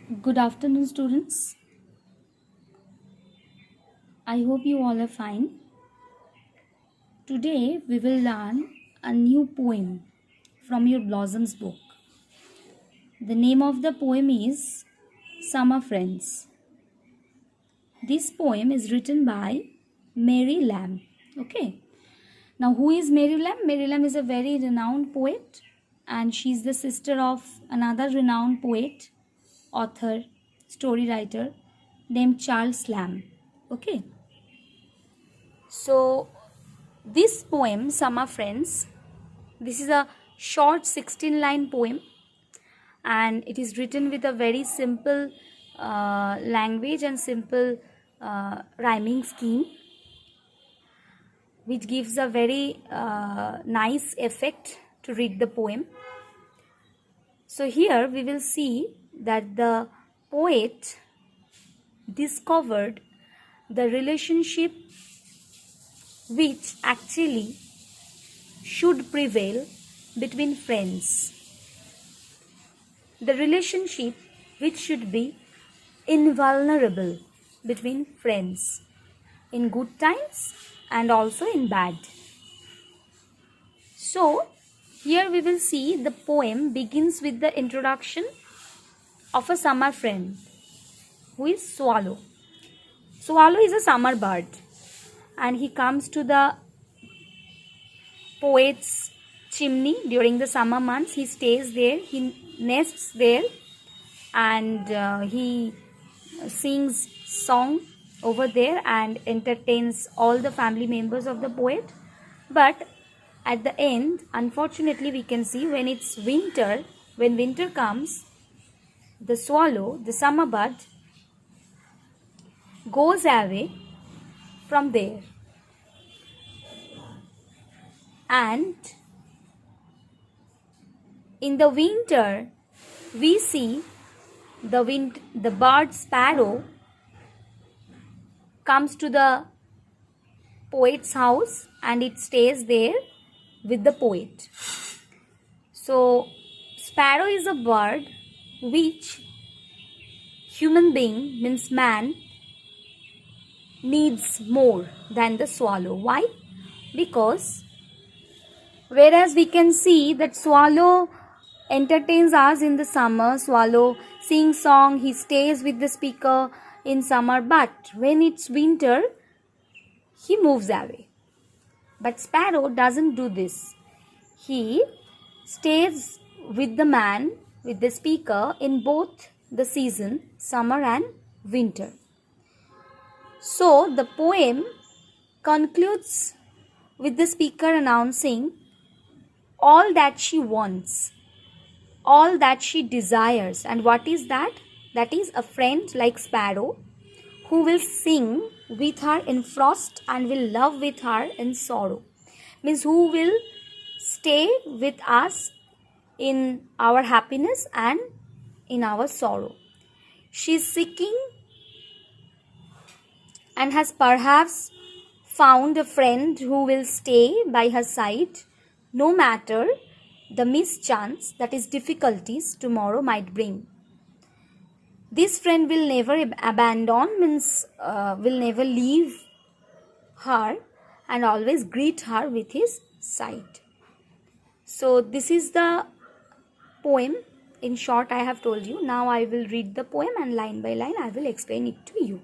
Good afternoon, students. I hope you all are fine. Today we will learn a new poem from your Blossoms book. The name of the poem is Summer Friends. This poem is written by Mary Lamb. Okay. Now, who is Mary Lamb? Mary Lamb is a very renowned poet, and she is the sister of another renowned poet, author, story writer named Charles Lamb. Okay. So, this poem, Summer Friends, this is a short 16-line poem, and it is written with a very simple language and simple rhyming scheme, which gives a very nice effect to read the poem. So here we will see that the poet discovered the relationship which actually should prevail between friends. The relationship which should be invulnerable between friends in good times and also in bad. So, here we will see the poem begins with the introduction of a summer friend who is Swallow. Swallow is a summer bird, and he comes to the poet's chimney during the summer months. He stays there, he nests there, and he sings song over there and entertains all the family members of the poet. But at the end, unfortunately, we can see when it's winter, when winter comes, the swallow, the summer bird, goes away from there. And in the winter, we see the bird sparrow comes to the poet's house and it stays there with the poet. So, sparrow is a bird which human being, means man, needs more than the swallow. Why? Because whereas we can see that swallow entertains us in the summer, swallow sings song, he stays with the speaker in summer, but when it's winter, he moves away. But sparrow doesn't do this. He stays with the man, with the speaker in both the season, summer and winter. So the poem concludes with the speaker announcing all that she wants, all that she desires. And what is that? That is a friend like sparrow who will sing with her in frost and will love with her in sorrow. Means who will stay with us in our happiness and in our sorrow. She is seeking and has perhaps found a friend who will stay by her side no matter the mischance, that is difficulties, tomorrow might bring. This friend will never abandon, means will never leave her and always greet her with his side. So this is the poem. In short, I have told you. Now I will read the poem and line by line I will explain it to you.